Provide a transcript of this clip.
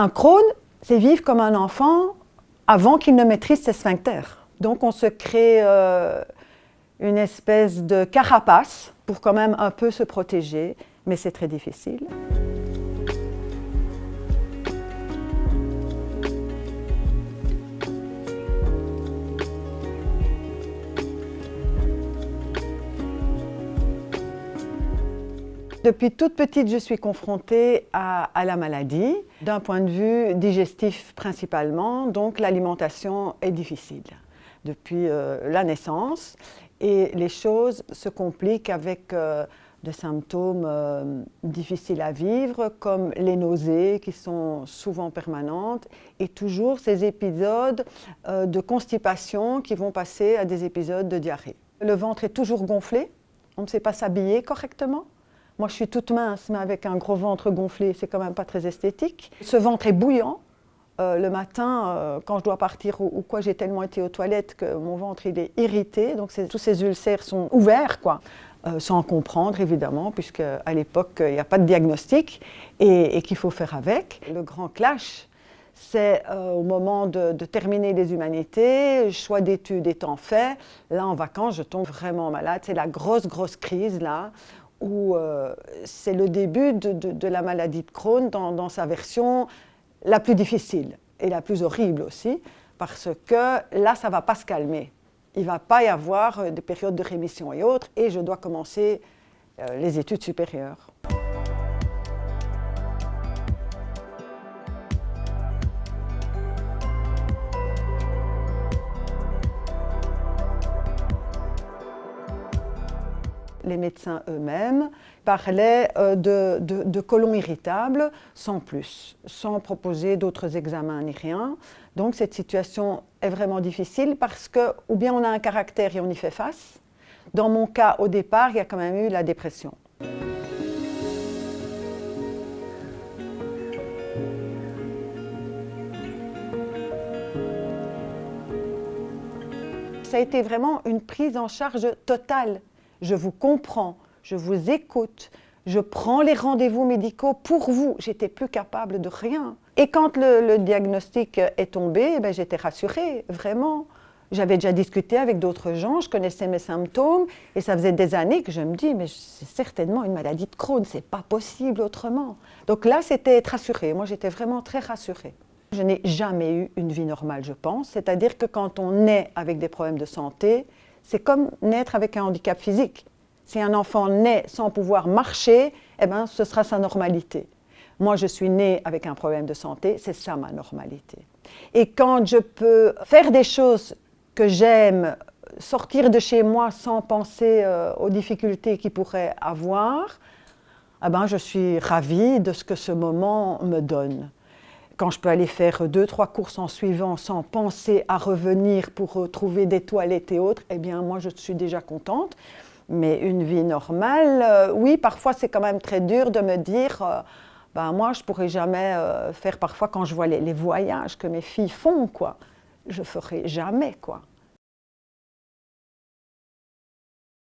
Un Crohn, c'est vivre comme un enfant avant qu'il ne maîtrise ses sphincters. Donc on se crée une espèce de carapace pour quand même un peu se protéger, mais c'est très difficile. Depuis toute petite, je suis confrontée à la maladie, d'un point de vue digestif principalement, donc l'alimentation est difficile depuis la naissance et les choses se compliquent avec des symptômes difficiles à vivre comme les nausées qui sont souvent permanentes et toujours ces épisodes de constipation qui vont passer à des épisodes de diarrhée. Le ventre est toujours gonflé, on ne sait pas s'habiller correctement. Moi, je suis toute mince, mais avec un gros ventre gonflé, c'est quand même pas très esthétique. Ce ventre est bouillant. Le matin, quand je dois partir ou quoi, j'ai tellement été aux toilettes que mon ventre il est irrité. Donc tous ces ulcères sont ouverts, quoi. Sans comprendre, évidemment, puisqu'à l'époque, il n'y a pas de diagnostic et qu'il faut faire avec. Le grand clash, c'est au moment de terminer les humanités, choix d'études étant fait. Là, en vacances, je tombe vraiment malade. C'est la grosse crise, là, où c'est le début de la maladie de Crohn dans sa version la plus difficile et la plus horrible aussi, parce que là, ça ne va pas se calmer. Il ne va pas y avoir des périodes de rémission et autres, et je dois commencer les études supérieures. Les médecins eux-mêmes parlaient de côlon irritable sans plus, sans proposer d'autres examens ni rien. Donc cette situation est vraiment difficile parce que ou bien on a un caractère et on y fait face. Dans mon cas, au départ, il y a quand même eu la dépression. Ça a été vraiment une prise en charge totale. Je vous comprends, je vous écoute, je prends les rendez-vous médicaux pour vous. J'étais plus capable de rien. Et quand le diagnostic est tombé, eh bien, j'étais rassurée, vraiment. J'avais déjà discuté avec d'autres gens, je connaissais mes symptômes et ça faisait des années que je me dis mais c'est certainement une maladie de Crohn, c'est pas possible autrement. Donc là, c'était être rassurée. Moi, j'étais vraiment très rassurée. Je n'ai jamais eu une vie normale, je pense. C'est-à-dire que quand on naît avec des problèmes de santé, c'est comme naître avec un handicap physique. Si un enfant naît sans pouvoir marcher, eh ben, ce sera sa normalité. Moi, je suis née avec un problème de santé, c'est ça ma normalité. Et quand je peux faire des choses que j'aime, sortir de chez moi sans penser aux difficultés qu'il pourrait avoir, eh ben, je suis ravie de ce que ce moment me donne. Quand je peux aller faire 2-3 courses en suivant sans penser à revenir pour trouver des toilettes et autres, eh bien moi je suis déjà contente. Mais une vie normale, oui, parfois c'est quand même très dur de me dire, moi je ne pourrais jamais faire parfois quand je vois les voyages que mes filles font, quoi. Je ne ferai jamais, quoi.